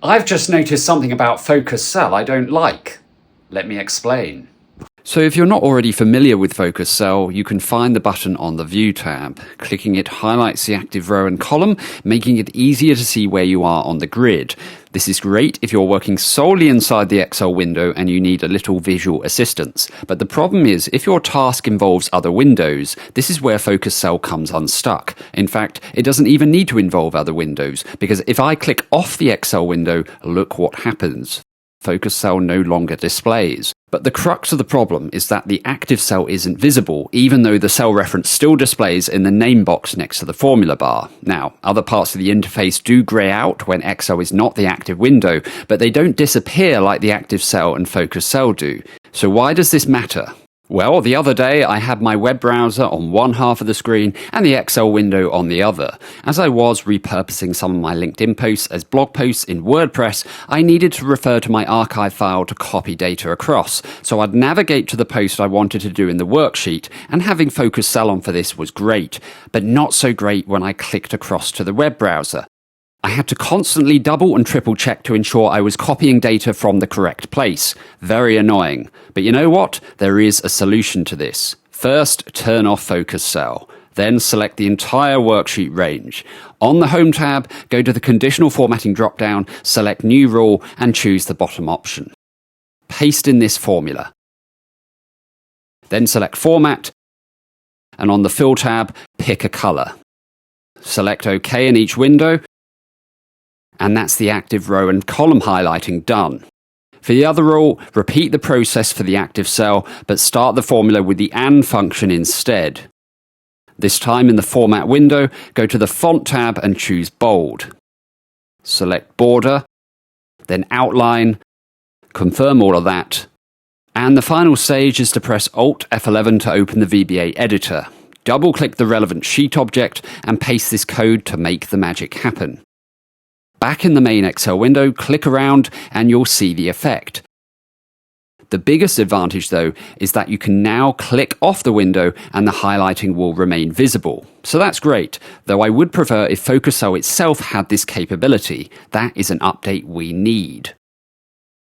I've just noticed something about Focus Cell I don't like. Let me explain. So if you're not already familiar with Focus Cell, you can find the button on the View tab. Clicking it highlights the active row and column, making it easier to see where you are on the grid. This is great if you're working solely inside the Excel window and you need a little visual assistance. But the problem is, if your task involves other windows, this is where Focus Cell comes unstuck. In fact, it doesn't even need to involve other windows, because if I click off the Excel window, look what happens. Focus Cell no longer displays. But the crux of the problem is that the active cell isn't visible, even though the cell reference still displays in the name box next to the formula bar. Now, other parts of the interface do grey out when Excel is not the active window, but they don't disappear like the active cell and Focus Cell do. So why does this matter? Well, the other day I had my web browser on one half of the screen and the Excel window on the other. As I was repurposing some of my LinkedIn posts as blog posts in WordPress, I needed to refer to my archive file to copy data across. So I'd navigate to the post I wanted to do in the worksheet, and having Focus Cell on for this was great, but not so great when I clicked across to the web browser. I had to constantly double and triple check to ensure I was copying data from the correct place. Very annoying. But you know what? There is a solution to this. First, turn off Focus Cell. Then select the entire worksheet range. On the Home tab, go to the Conditional Formatting drop-down, select New Rule, and choose the bottom option. Paste in this formula. Then select Format, and on the Fill tab, pick a colour. Select OK in each window, and that's the active row and column highlighting done. For the other rule, repeat the process for the active cell, but start the formula with the AND function instead. This time in the Format window, go to the Font tab and choose Bold. Select Border, then Outline, confirm all of that, and the final stage is to press Alt F11 to open the VBA editor. Double-click the relevant sheet object and paste this code to make the magic happen. Back in the main Excel window, click around and you'll see the effect. The biggest advantage, though, is that you can now click off the window and the highlighting will remain visible. So that's great, though I would prefer if Focus Cell itself had this capability. That is an update we need.